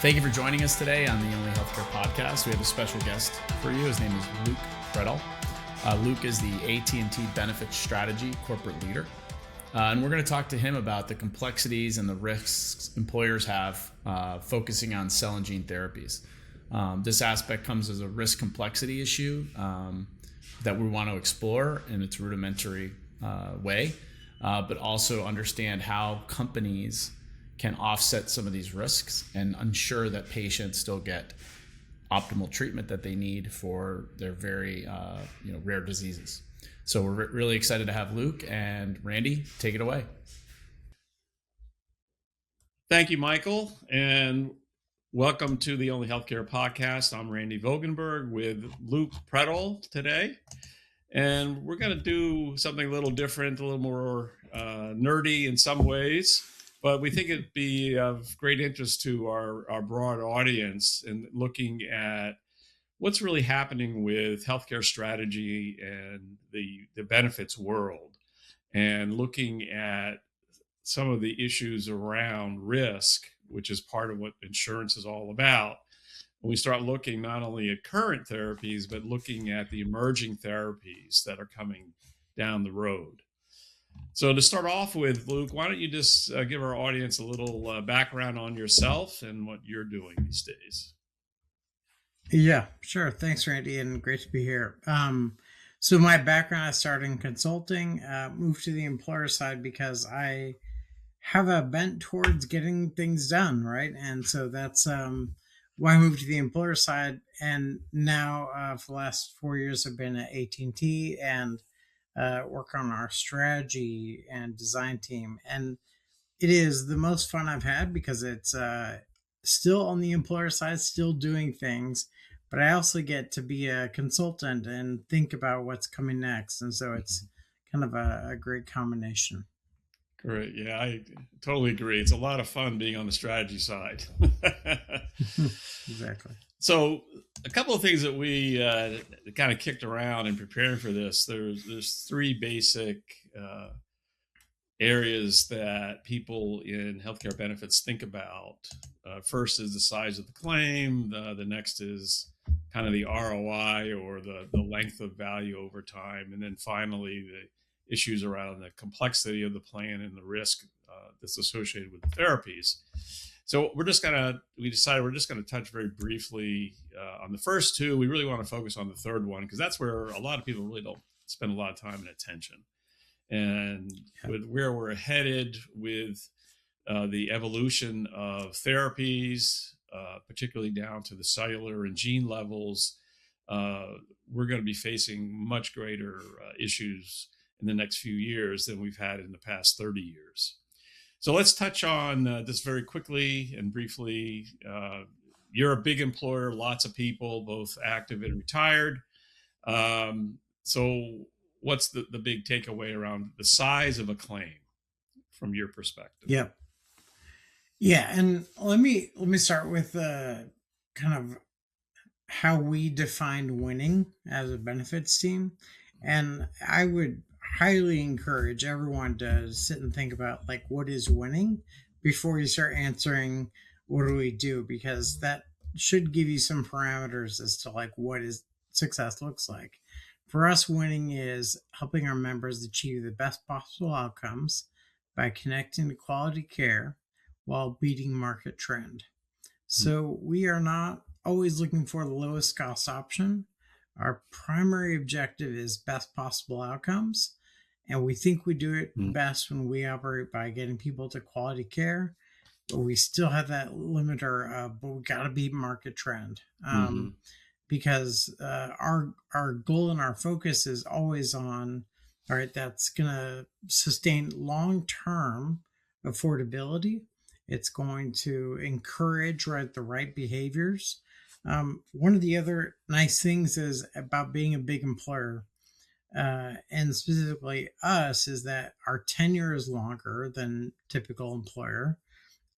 Thank you for joining us today on the Only Healthcare Podcast. We have a special guest for you. His name is Luke Prettol. Luke is the AT&T Benefits Strategy Corporate Leader. And we're going to talk to him about the complexities and the risks employers have focusing on cell and gene therapies. This aspect comes as a risk complexity issue that we want to explore in its rudimentary way, but also understand how companies can offset some of these risks and ensure that patients still get optimal treatment that they need for their very rare diseases. So we're really excited to have Luke, and Randy, take it away. Thank you, Michael, and welcome to the Only Healthcare Podcast. I'm Randy Vogenberg with Luke Prettol today, and we're going to do something a little different, a little more nerdy in some ways, but we think it'd be of great interest to our broad audience in looking at what's really happening with healthcare strategy and the benefits world, and looking at some of the issues around risk, which is part of what insurance is all about. When we start looking not only at current therapies, but looking at the emerging therapies that are coming down the road. So to start off with, Luke, why don't you just give our audience a little background on yourself and what you're doing these days? Yeah, sure. Thanks, Randy, and great to be here. So my background, I started in consulting, moved to the employer side because I have a bent towards getting things done, right? And so that's why I moved to the employer side. And now for the last 4 years, I've been at AT&T and work on our strategy and design team. And it is the most fun I've had because it's still on the employer side, still doing things, but I also get to be a consultant and think about what's coming next. And so it's kind of a great combination. Great. Yeah, I totally agree. It's a lot of fun being on the strategy side. Exactly. So a couple of things that we kind of kicked around in preparing for this, there's three basic areas that people in healthcare benefits think about. First is the size of the claim. The next is kind of the ROI, or the length of value over time. And then finally, the issues around the complexity of the plan and the risk that's associated with the therapies. So we decided we're just going to touch very briefly on the first two. We really want to focus on the third one because that's where a lot of people really don't spend a lot of time and attention. And with where we're headed with the evolution of therapies, particularly down to the cellular and gene levels, we're going to be facing much greater issues in the next few years than we've had in the past 30 years. So let's touch on this very quickly and briefly. You're a big employer, lots of people, both active and retired. So what's the big takeaway around the size of a claim from your perspective? Yep. Yeah, and let me start with kind of how we define winning as a benefits team. And I would highly encourage everyone to sit and think about like what is winning before you start answering what do we do, because that should give you some parameters as to like what is success looks like. For us, winning is helping our members achieve the best possible outcomes by connecting to quality care while beating market trend. So we are not always looking for the lowest cost option. Our primary objective is best possible outcomes. And we think we do it best when we operate by getting people to quality care, but we still have that limiter of, but we got to beat market trend. Because our goal and our focus is always on, all right, that's going to sustain long-term affordability. It's going to encourage the right behaviors. One of the other nice things is about being a big employer, and specifically us, is that our tenure is longer than typical employer,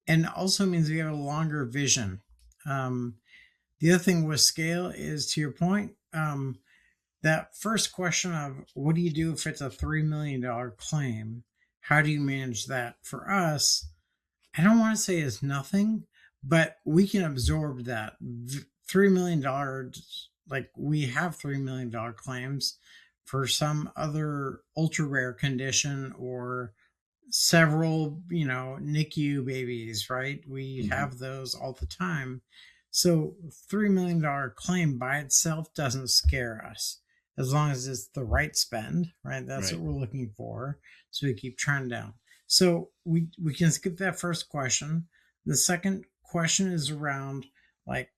and also means we have a longer vision. The other thing with scale is, to your point, that first question of what do you do if it's a $3 million claim? How do you manage that? For us, I don't want to say it's nothing, but we can absorb that $3 million. Like we have $3 million claims for some other ultra rare condition or several, NICU babies, right? We have those all the time. So $3 million claim by itself doesn't scare us as long as it's the right spend, right? That's what we're looking for. So we keep trying down. So we can skip that first question. The second question is around like,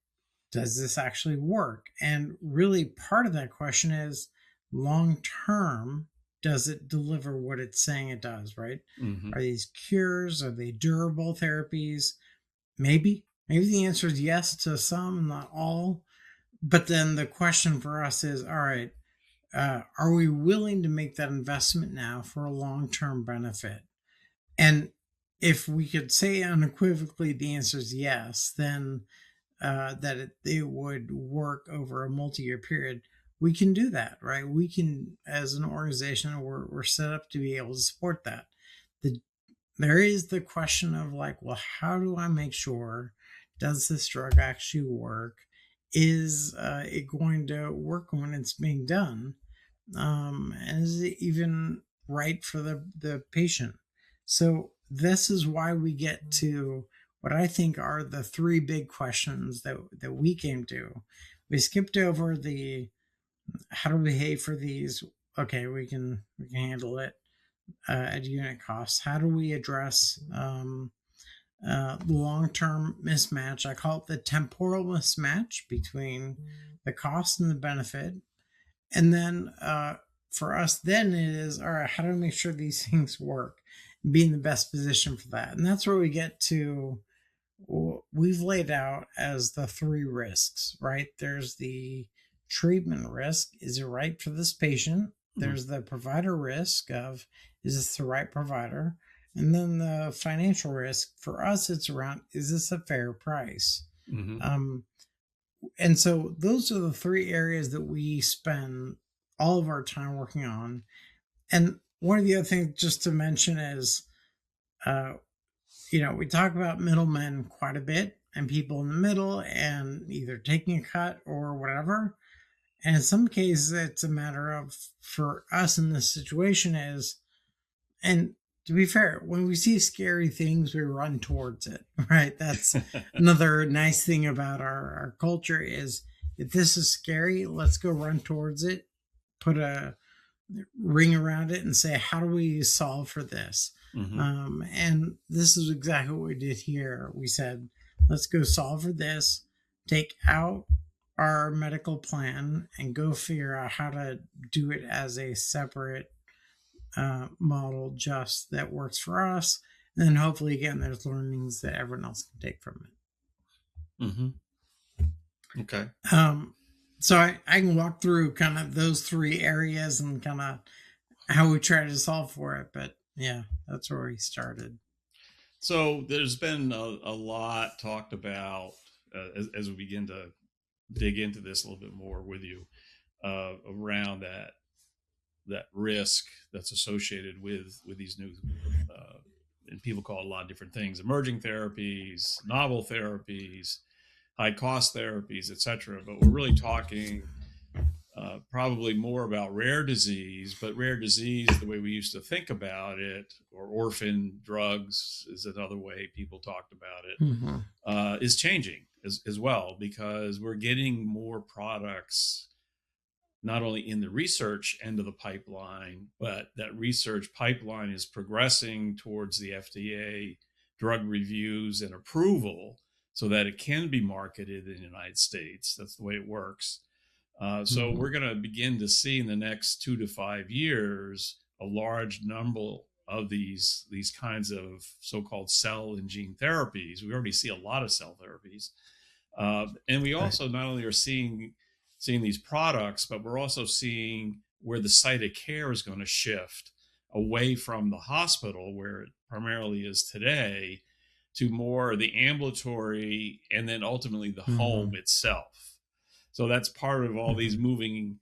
does this actually work? And really part of that question is long term, does it deliver what it's saying it does, right? Are these cures? Are they durable therapies? Maybe the answer is yes to some, not all. But then the question for us is, all right, are we willing to make that investment now for a long-term benefit? And if we could say unequivocally the answer is yes, then that it would work over a multi-year period, we can do that, right? We can, as an organization, we're set up to be able to support that. There is the question of like, well, how do I make sure, does this drug actually work? Is it going to work when it's being done? And is it even right for the patient? So this is why we get to what I think are the three big questions that we came to. We skipped over the how to behave for these. Okay, we can handle it at unit costs. How do we address long-term mismatch? I call it the temporal mismatch between the cost and the benefit. And then for us, then it is, all right, how do we make sure these things work? Be in the best position for that. And that's where we get to what we've laid out as the three risks, right? There's the treatment risk. Is it right for this patient? There's the provider risk of, is this the right provider? And then the financial risk for us, it's around, is this a fair price? And so those are the three areas that we spend all of our time working on. And one of the other things just to mention is, we talk about middlemen quite a bit and people in the middle and either taking a cut or whatever. And in some cases, it's a matter of, for us in this situation is, and to be fair, when we see scary things, we run towards it, right? That's another nice thing about our culture is, if this is scary, let's go run towards it, put a ring around it and say, how do we solve for this? And this is exactly what we did here. We said, let's go solve for this, take out our medical plan and go figure out how to do it as a separate model just that works for us. And then hopefully, again, there's learnings that everyone else can take from it. Okay. So I can walk through kind of those three areas and kind of how we try to solve for it. But yeah, that's where we started. So there's been a lot talked about as we begin to dig into this a little bit more with you around that risk that's associated with these new and people call it a lot of different things: emerging therapies, novel therapies, high cost therapies, etc. But we're really talking probably more about rare disease, but rare disease, the way we used to think about it, or orphan drugs is another way people talked about it, is changing as well, because we're getting more products not only in the research end of the pipeline, but that research pipeline is progressing towards the FDA drug reviews and approval so that it can be marketed in the United States. That's the way it works. So we're going to begin to see in the next 2 to 5 years a large number of these kinds of so-called cell and gene therapies. We already see a lot of cell therapies. And we also not only are seeing these products, but we're also seeing where the site of care is going to shift away from the hospital, where it primarily is today, to more the ambulatory and then ultimately the home itself. So that's part of all these moving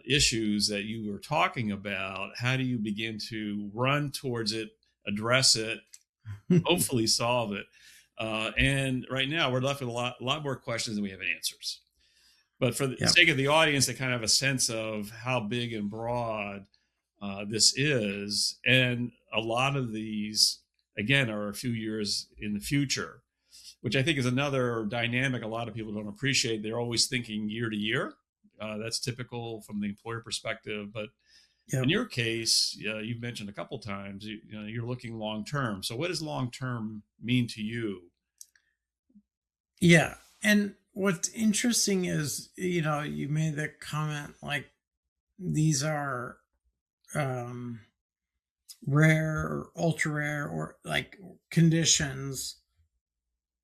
issues that you were talking about. How do you begin to run towards it, address it, hopefully solve it? And right now we're left with a lot more questions than we have answers. But for the Yep. sake of the audience to kind of have a sense of how big and broad this is, and a lot of these, again, are a few years in the future, which I think is another dynamic a lot of people don't appreciate. They're always thinking year to year. That's typical from the employer perspective. But Yep. in your case, you've mentioned a couple times, you're looking long term. So what does long term mean to you? Yeah. And what's interesting is, you made the comment like these are rare or ultra rare or like conditions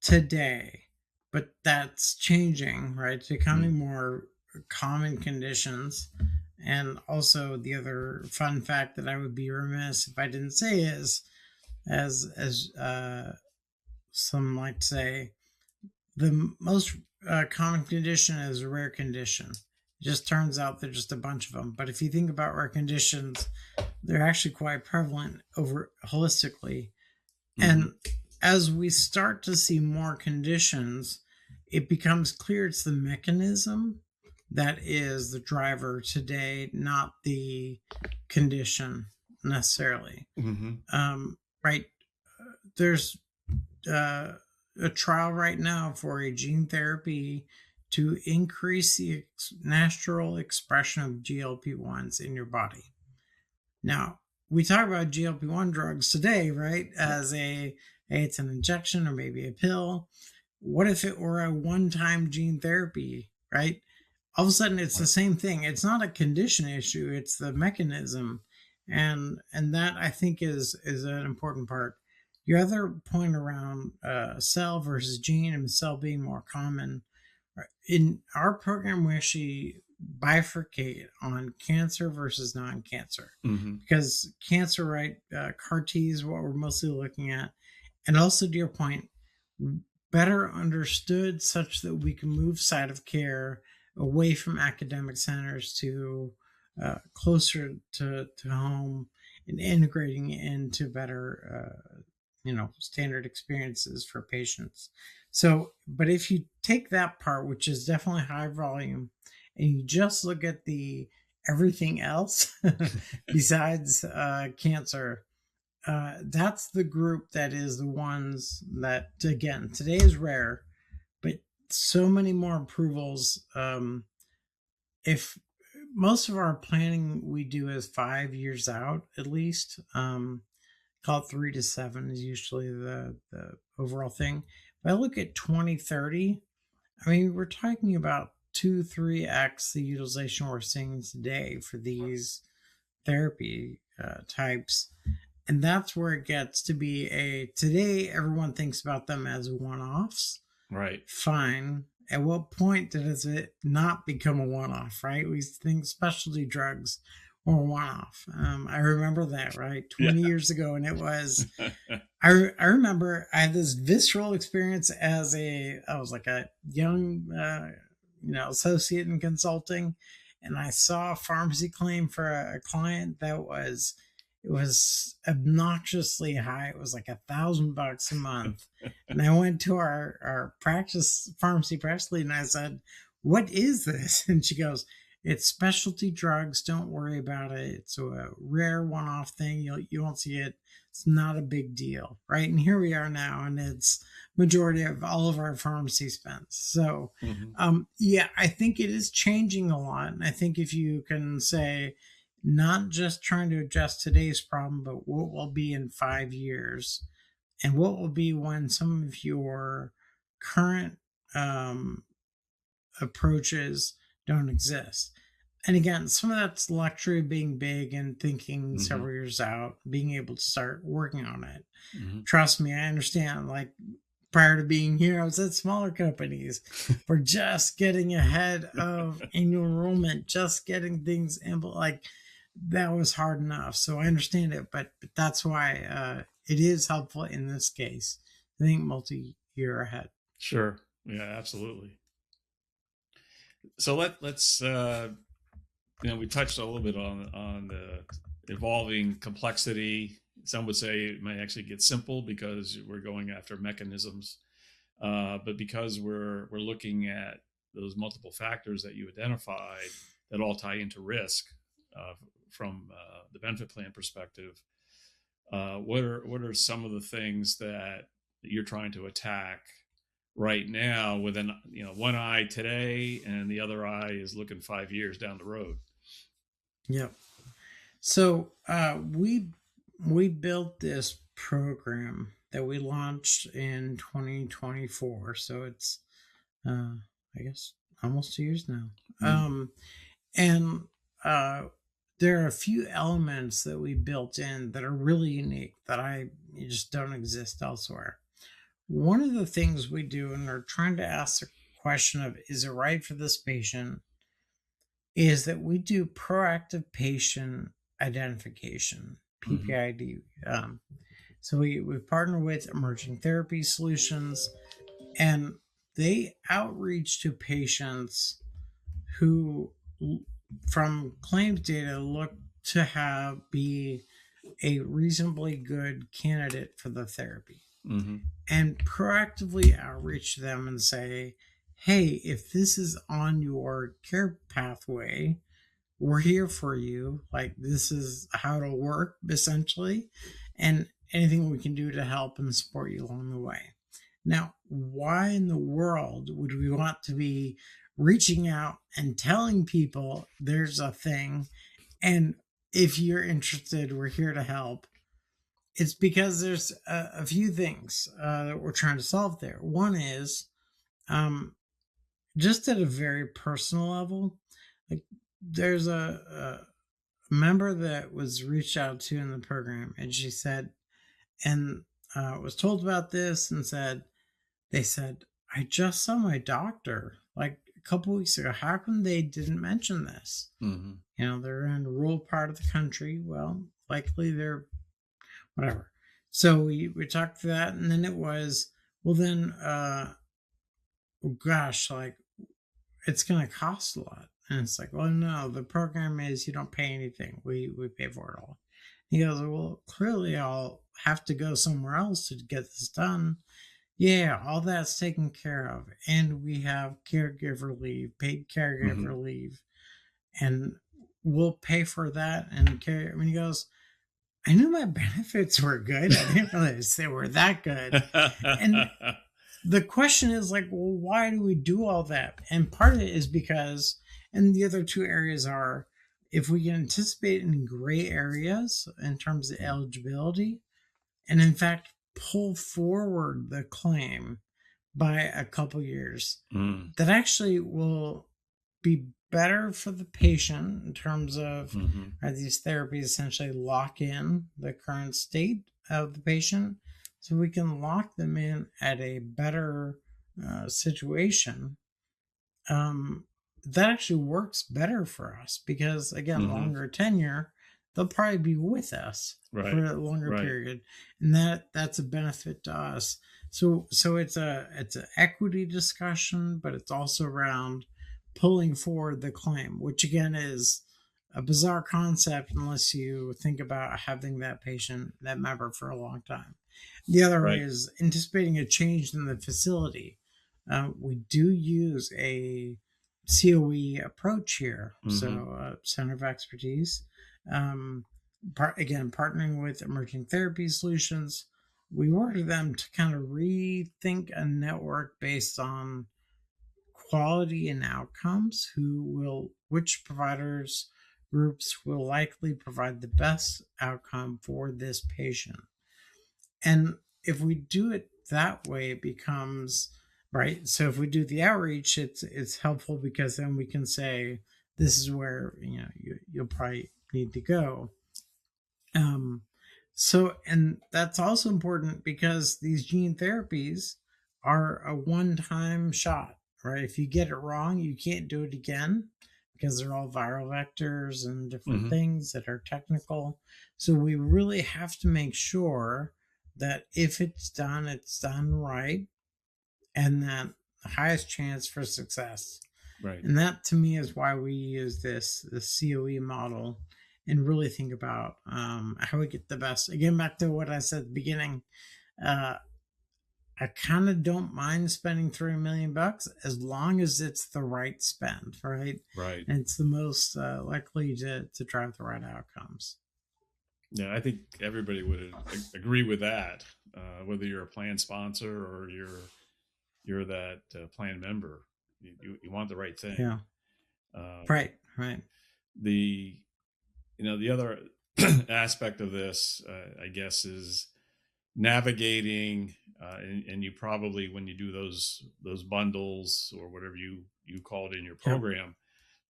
today, but that's changing, right? It's becoming more common conditions. And also the other fun fact that I would be remiss if I didn't say is, as some like to say, the most common condition is a rare condition. It just turns out there's just a bunch of them. But if you think about rare conditions, they're actually quite prevalent over holistically. And as we start to see more conditions, it becomes clear it's the mechanism that is the driver today, not the condition necessarily. Right? There's a trial right now for a gene therapy to increase the natural expression of GLP-1s in your body. Now, we talk about GLP-1 drugs today, right? As it's an injection or maybe a pill. What if it were a one-time gene therapy, right? All of a sudden, it's the same thing. It's not a condition issue; it's the mechanism, and that I think is an important part. Your other point around cell versus gene and cell being more common in our program, we actually bifurcate on cancer versus non-cancer because cancer, right? CAR-T is what we're mostly looking at, and also to your point, better understood such that we can move site of care away from academic centers to closer to home and integrating into better standard experiences for patients. So, but if you take that part, which is definitely high volume, and you just look at the everything else besides cancer, that's the group that is the ones that, again, today is rare, but so many more approvals. If most of our planning we do is 5 years out at least, call it 3 to 7 is usually the overall thing. If I look at 2030, I mean, we're talking about 2-3x the utilization we're seeing today for these therapy types. And that's where it gets to be today everyone thinks about them as one-offs. Right. Fine. At what point does it not become a one-off, right? We think specialty drugs were one-off. I remember that, right? 20 years ago. And it was, I remember I had this visceral experience as I was like a young, associate in consulting. And I saw a pharmacy claim for a client that it was obnoxiously high. It was like $1,000 a month. And I went to our pharmacy practice lead and I said, "What is this?" And she goes, "It's specialty drugs. Don't worry about it. It's a rare one-off thing. You won't see it. It's not a big deal." Right. And here we are now, and it's majority of all of our pharmacy spends. So, I think it is changing a lot. And I think if you can say, not just trying to address today's problem, but what will be in 5 years and what will be when some of your current approaches don't exist. And again, some of that's luxury of being big and thinking several years out, being able to start working on it. Trust me, I understand. Like prior to being here, I was at smaller companies for just getting ahead of annual enrollment, just getting things like that was hard enough. So I understand it, but that's why it is helpful in this case. I think multi-year ahead. Sure. Yeah, absolutely. So let's we touched a little bit on the evolving complexity some would say it might actually get simple because we're going after mechanisms. But because we're looking at those multiple factors that you identified that all tie into risk from the benefit plan perspective, what are some of the things that you're trying to attack right now with one eye today and the other eye is looking 5 years down the road? Yep. So we built this program that we launched in 2024. So it's I guess almost 2 years now. And there are a few elements that we built in that are really unique that just don't exist elsewhere. One of the things we do, and we're trying to ask the question of, is it right for this patient, is that we do proactive patient identification, PPID. So we partner with Emerging Therapy Solutions, and they outreach to patients who, from claims data, look to be a reasonably good candidate for the therapy. And proactively outreach to them and say, hey, if this is on your care pathway, we're here for you. Like, this is how it'll work, essentially, and anything we can do to help and support you along the way. Now, why in the world would we want to be reaching out and telling people there's a thing, and if you're interested, we're here to help? It's because there's a few things that we're trying to solve there. One is, just at a very personal level, like, there's a member that was reached out to in the program, and she said, and was told about this, and they said, I just saw my doctor like a couple weeks ago. How come they didn't mention this? They're in a rural part of the country. Well, likely they're whatever. So we talked through that, and then it was, well, then, gosh, like, it's going to cost a lot. And it's like, well, no, the program is you don't pay anything. We pay for it all. He goes, well, clearly I'll have to go somewhere else to get this done. Yeah, all that's taken care of. And we have caregiver leave, paid caregiver leave. And we'll pay for that. And he goes, I knew my benefits were good. I didn't realize they were that good. And the question is, like, well, why do we do all that? And part of it is because, and the other two areas are, if we can anticipate any gray areas in terms of eligibility, and in fact pull forward the claim by a couple years, that actually will be better for the patient in terms of these therapies essentially lock in the current state of the patient, so we can lock them in at a better situation. That actually works better for us because, again, longer tenure, they'll probably be with us for a longer period, and that's a benefit to us. So it's an equity discussion, but it's also around pulling forward the claim, which again is a bizarre concept unless you think about having that member for a long time. The other is anticipating a change in the facility. We do use a COE approach here, so Center of Expertise. Partnering with Emerging Therapy Solutions, we work with them to kind of rethink a network based on quality and outcomes, which providers groups will likely provide the best outcome for this patient. And if we do it that way, it becomes right. So if we do the outreach, it's helpful because then we can say, this is where you'll probably need to go. And that's also important because these gene therapies are a one-time shot, right? If you get it wrong, you can't do it again because they're all viral vectors and different things that are technical. So we really have to make sure that if it's done right, and that the highest chance for success. Right. And that to me is why we use this COE model. and really think about how we get the best. Again, back to what I said at the beginning, uh, I kind of don't mind spending $3 million as long as it's the right spend, right? Right. And it's the most likely to drive the right outcomes. Yeah, I think everybody would agree with that, whether you're a plan sponsor or you're that plan member. You want the right thing. Yeah. Um, Right. the the other aspect of this, I guess, is navigating, and you probably, when you do those bundles or whatever you call it in your Yeah. program,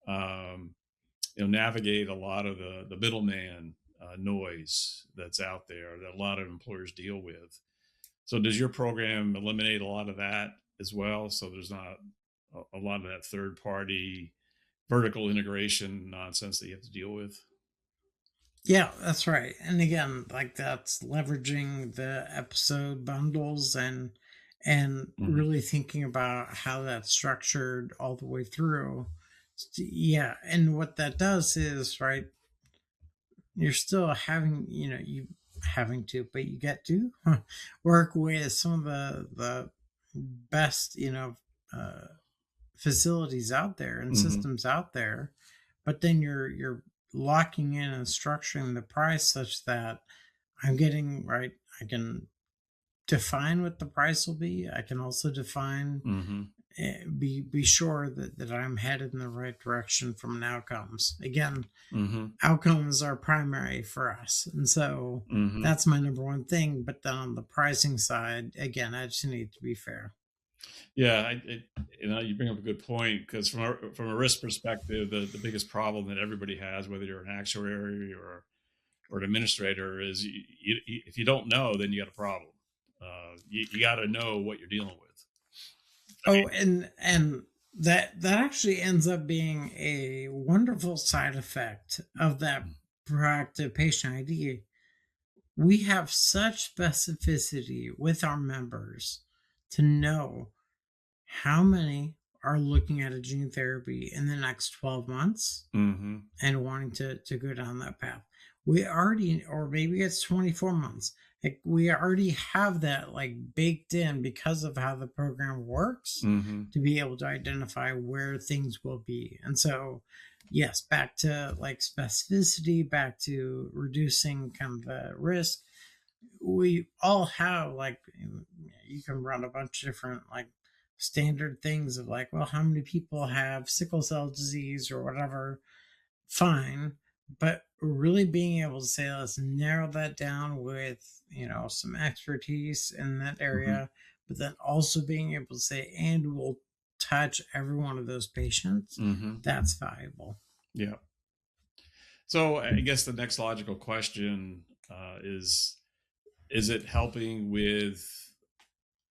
um, navigate a lot of the middleman noise that's out there that a lot of employers deal with. So does your program eliminate a lot of that as well? So there's not a lot of that third party vertical integration nonsense that you have to deal with? Yeah, that's right. And again, like that's leveraging the episode bundles and really thinking about how that's structured all the way through. Yeah, and what that does is, right, you're still having, you having to, but you get to work with some of the best, uh, facilities out there and systems out there, but then you're locking in and structuring the price such that I'm getting right. I can define what the price will be. I can also define, be sure that I'm headed in the right direction from an outcomes. Again, outcomes are primary for us, and so that's my number one thing. But then on the pricing side, again, I just need to be fair. Yeah, you bring up a good point, because from a risk perspective, the biggest problem that everybody has, whether you're an actuary or an administrator, is if you don't know, then you got a problem. You got to know what you're dealing with. Oh, and that actually ends up being a wonderful side effect of that proactive patient ID. We have such specificity with our members to know how many are looking at a gene therapy in the next 12 months and wanting to go down that path. We already, or maybe it's 24 months. Like we already have that like baked in because of how the program works to be able to identify where things will be. And so, yes, back to like specificity, back to reducing kind of the risk. We all have like, you can run a bunch of different like standard things of like, well, how many people have sickle cell disease or whatever. Fine, but really being able to say, let's narrow that down with some expertise in that area, but then also being able to say, and we'll touch every one of those patients. That's valuable. Yeah. So I guess the next logical question is it helping with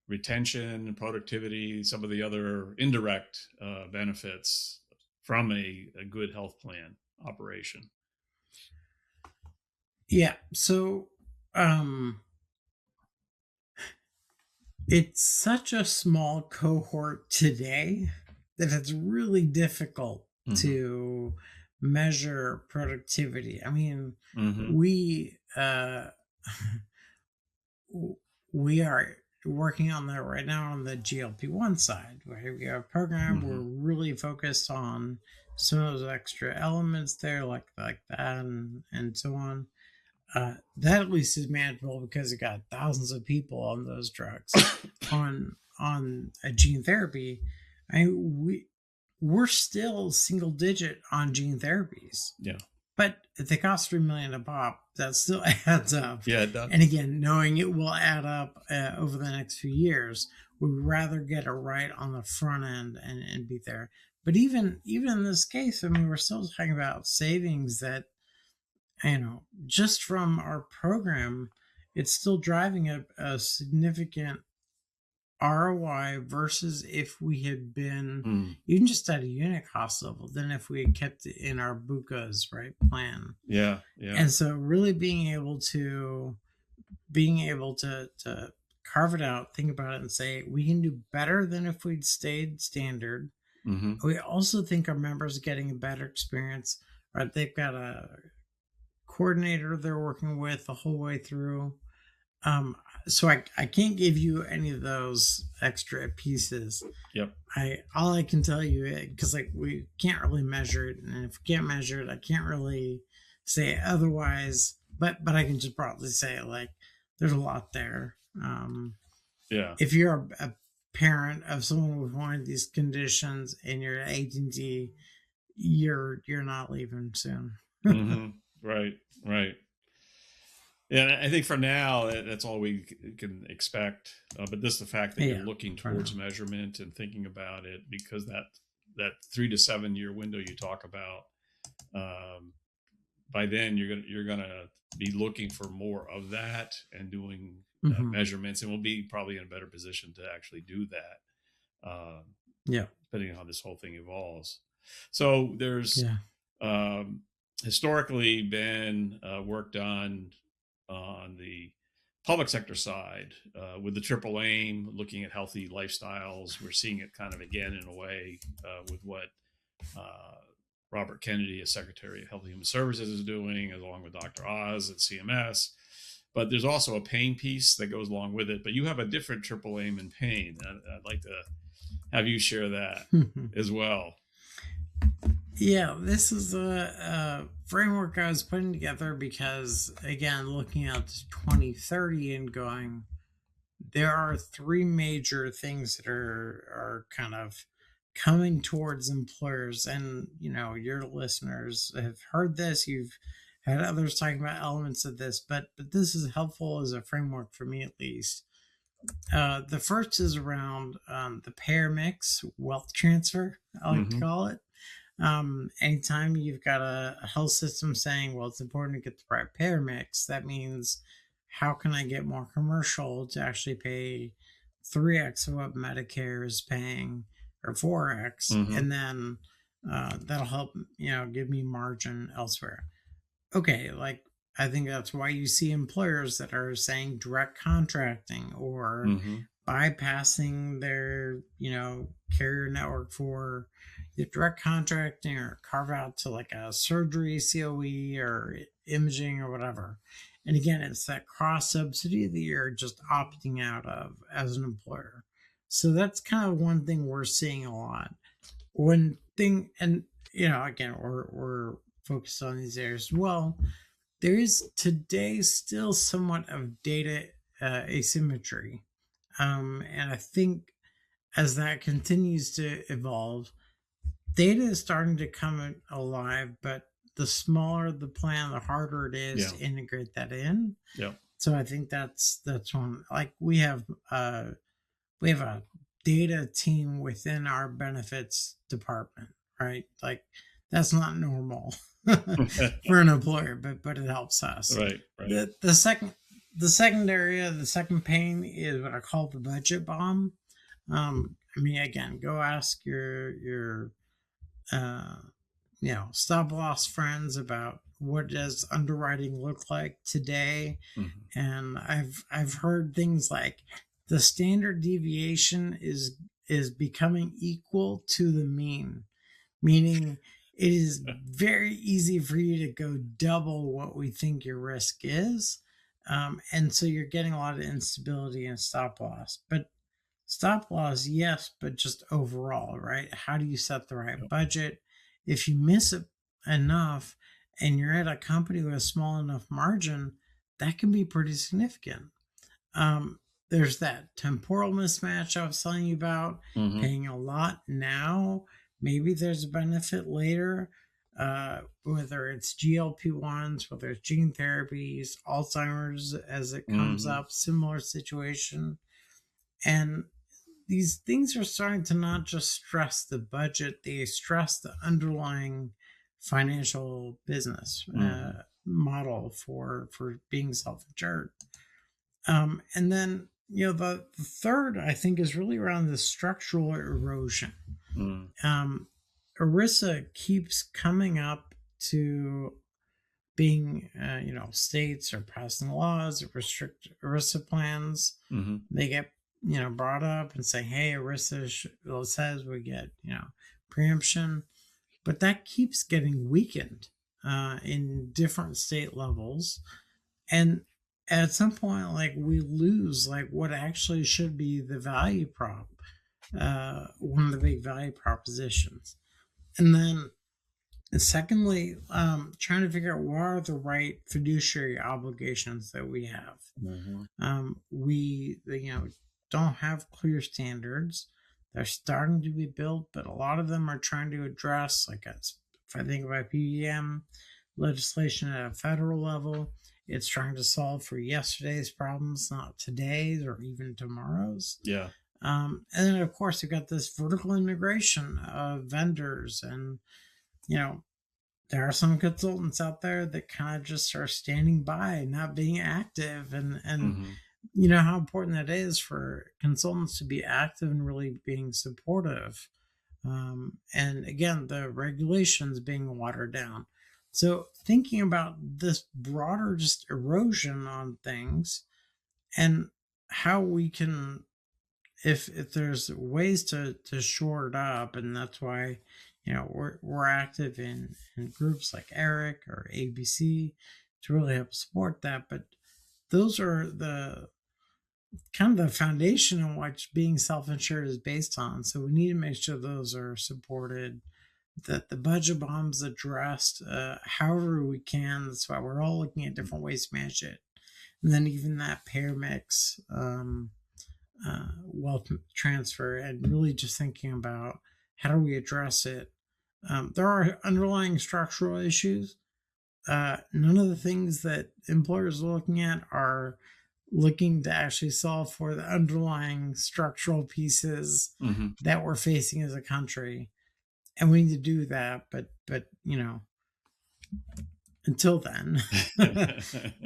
retention and productivity, some of the other indirect benefits from a good health plan operation? Yeah. So it's such a small cohort today that it's really difficult to measure productivity. I mean, we are working on that right now on the GLP-1 side, where we have a program we're really focused on some of those extra elements there, like that and so on. That at least is manageable because it got thousands of people on those drugs on a gene therapy. We're still single digit on gene therapies. Yeah. But if they cost $3 million a pop, that still adds up. Yeah, it does. And again, knowing it will add up over the next few years, we'd rather get it right on the front end and be there. But even in this case, I mean, we're still talking about savings that, just from our program, it's still driving a significant ROI versus if we had been even just at a unit cost level than if we had kept it in our BUCA's right plan. Yeah. And so really being able to carve it out, think about it, and say we can do better than if we'd stayed standard. We also think our members are getting a better experience, right? They've got a coordinator they're working with the whole way through. So I can't give you any of those extra pieces. Yep. All I can tell you, because like we can't really measure it, and if we can't measure it, I can't really say otherwise. But I can just broadly say like there's a lot there. Yeah. If you're a parent of someone with one of these conditions and you're at AT&T, you're not leaving soon. Mm-hmm. Right. Yeah, I think for now that's all we can expect. But this, the fact that you're looking towards measurement and thinking about it, because that 3 to 7 year window you talk about, by then you're gonna be looking for more of that and doing measurements, and we'll be probably in a better position to actually do that. Depending on how this whole thing evolves. So there's historically been work done on the public sector side with the triple aim, looking at healthy lifestyles. We're seeing it kind of again in a way with what Robert Kennedy, as Secretary of Health and Human Services, is doing, along with Dr. Oz at CMS. But there's also a pain piece that goes along with it. But you have a different triple aim in pain. I'd like to have you share that as well. Yeah, this is a framework I was putting together because, again, looking out to 2030 and going, there are 3 major things that are kind of coming towards employers. And, your listeners have heard this. You've had others talking about elements of this, but this is helpful as a framework for me, at least. The first is around the payer mix, wealth transfer, I like to call it. Anytime you've got a health system saying, well, it's important to get the right payer mix, that means how can I get more commercial to actually pay 3x of what Medicare is paying, or 4x, and then that'll help, give me margin elsewhere. Okay, like I think that's why you see employers that are saying direct contracting or bypassing their, carrier network for the direct contracting, or carve out to like a surgery COE or imaging or whatever. And again, it's that cross subsidy that you're just opting out of as an employer. So that's kind of one thing we're seeing a lot. One thing, and again, we're focused on these areas as well. There is today still somewhat of data asymmetry. And I think as that continues to evolve, data is starting to come alive, but the smaller the plan, the harder it is to integrate that in. Yeah. So I think that's one. Like we have a data team within our benefits department, right? Like that's not normal for an employer, but it helps us. Right. The second area, the second pain is what I call the budget bomb. Again, go ask your stop loss friends about what does underwriting look like today. And I've heard things like the standard deviation is becoming equal to the mean, meaning it is very easy for you to go double what we think your risk is. And so you're getting a lot of instability and stop loss. But stop loss, yes, but just overall, right? How do you set the right budget? If you miss it enough and you're at a company with a small enough margin, that can be pretty significant. There's that temporal mismatch I was telling you about, paying a lot now. Maybe there's a benefit later, whether it's GLP-1s, whether it's gene therapies, Alzheimer's as it comes up, similar situation. And these things are starting to not just stress the budget, they stress the underlying financial business model for being self-insured. And then, the third, I think, is really around the structural erosion. ERISA keeps coming up to being, states are passing laws that restrict ERISA plans. They get, brought up and say, hey, ERISA says we get, preemption. But that keeps getting weakened. in different state levels. And at some point, like, we lose like what actually should be the value prop, one of the big value propositions. And then secondly, trying to figure out what are the right fiduciary obligations that we have. We don't have clear standards. They're starting to be built, but a lot of them are trying to address, like, if I think about PBM legislation at a federal level, it's trying to solve for yesterday's problems, not today's or even tomorrow's. Yeah. And then, of course, you've got this vertical integration of vendors. And, there are some consultants out there that kind of just are standing by, not being active. And you know how important that is for consultants to be active and really being supportive. And again, the regulations being watered down. So thinking about this broader just erosion on things, and how we can, if there's ways to shore it up. And that's why we're active in groups like ERIC or ABC to really help support that. But those are the kind of the foundation on which being self-insured is based on. So we need to make sure those are supported, that the budget bomb's addressed however we can. That's why we're all looking at different ways to manage it. And then even that payer mix, wealth transfer, and really just thinking about how do we address it. There are underlying structural issues. None of the things that employers are looking at are looking to actually solve for the underlying structural pieces that we're facing as a country. And we need to do that. But until then,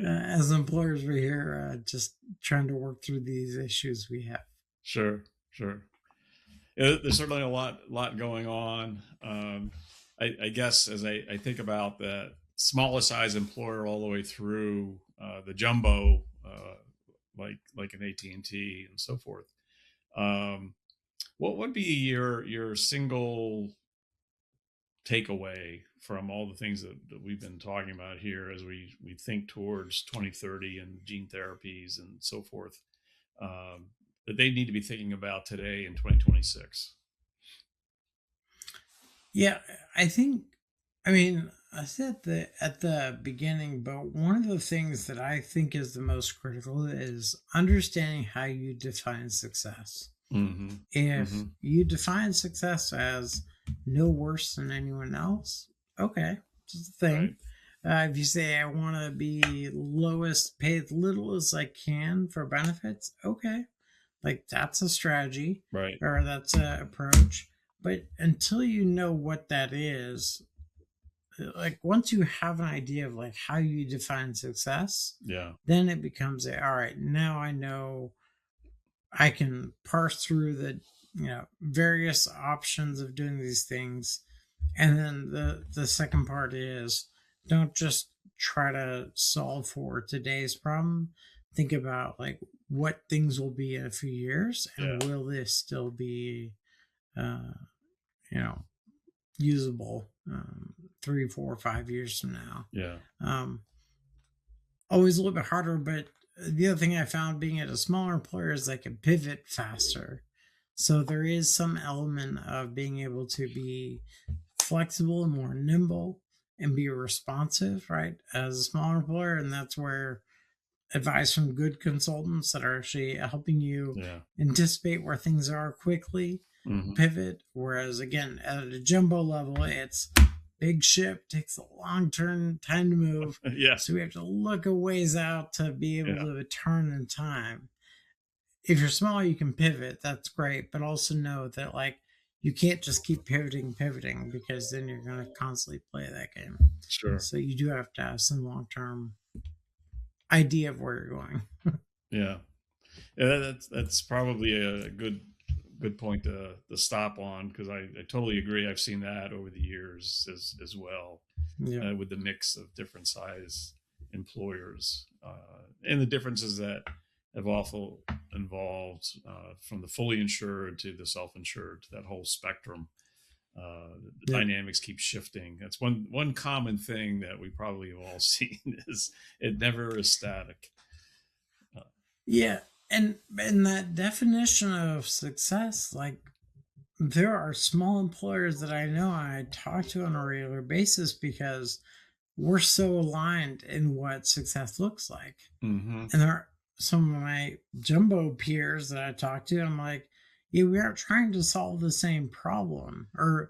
as employers, we're here just trying to work through these issues we have. Sure. There's certainly a lot going on. I guess as I think about the smallest size employer all the way through the jumbo, like an AT&T and so forth, what would be your single takeaway from all the things that we've been talking about here as we think towards 2030 and gene therapies and so forth, that they need to be thinking about today in 2026? Yeah, I said that at the beginning, but one of the things that I think is the most critical is understanding how you define success. If you define success as no worse than anyone else, okay, it's a thing. Right. If you say I want to be lowest, pay as little as I can for benefits, okay, like that's a strategy, right? Or that's an approach. But until you know what that is, like once you have an idea of like how you define success, then it becomes all right, now I know I can parse through the various options of doing these things. And then the second part is, don't just try to solve for today's problem. Think about like what things will be in a few years, and will this still be usable 3, 4, 5 years from now. Always a little bit harder, but the other thing I found being at a smaller employer is I can pivot faster. So there is some element of being able to be flexible and more nimble and be responsive, right, as a smaller employer. And that's where advice from good consultants that are actually helping you anticipate where things are quickly, pivot. Whereas again, at a jumbo level, it's big ship, takes a long time to move. So we have to look a ways out to be able to turn in time. If you're small, you can pivot. That's great. But also know that like you can't just keep pivoting, because then you're going to constantly play that game. Sure. So you do have to have some long-term idea of where you're going. That's probably a good point to stop on, because I totally agree. I've seen that over the years as well, with the mix of different size employers, and the differences that have also involved from the fully insured to the self-insured, to that whole spectrum. the dynamics keep shifting. That's one common thing that we probably have all seen is it never is static. Yeah. And that definition of success, like there are small employers that I know I talk to on a regular basis because we're so aligned in what success looks like. Mm-hmm. And there are some of my jumbo peers that I talk to, I'm like, yeah, we aren't trying to solve the same problem, or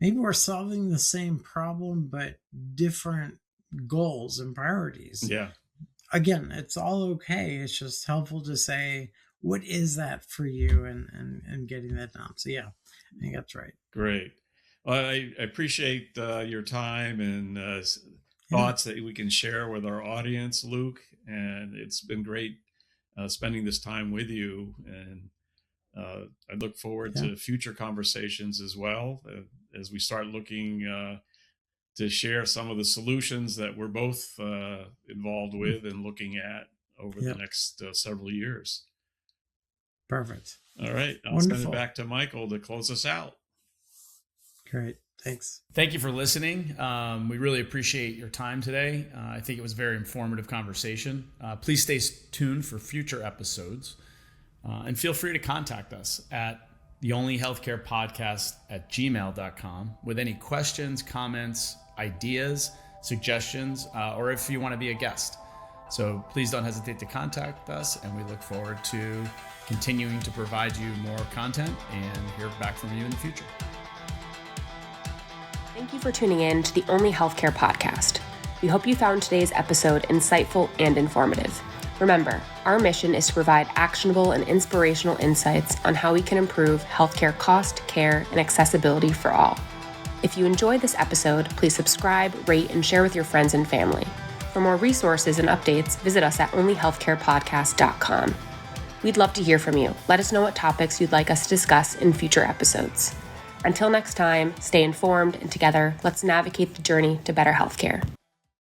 maybe we're solving the same problem, but different goals and priorities. Yeah. Again, it's all okay. It's just helpful to say, what is that for you, and getting that down. So yeah, I think that's right. Great. Well, I appreciate your time and thoughts that we can share with our audience, Luke. And it's been great spending this time with you. And I look forward to future conversations as well as we start looking to share some of the solutions that we're both involved with and looking at over the next several years. Perfect. All right. I'll send it back to Michael to close us out. Great. Thanks. Thank you for listening. We really appreciate your time today. I think it was a very informative conversation. Please stay tuned for future episodes and feel free to contact us at theonlyhealthcarepodcast@gmail.com with any questions, comments, ideas, suggestions, or if you want to be a guest. So please don't hesitate to contact us, and we look forward to continuing to provide you more content and hear back from you in the future. Thank you for tuning in to the Only Healthcare Podcast. We hope you found today's episode insightful and informative. Remember, our mission is to provide actionable and inspirational insights on how we can improve healthcare cost, care, and accessibility for all. If you enjoyed this episode, please subscribe, rate, and share with your friends and family. For more resources and updates, visit us at onlyhealthcarepodcast.com. We'd love to hear from you. Let us know what topics you'd like us to discuss in future episodes. Until next time, stay informed, and together, let's navigate the journey to better healthcare.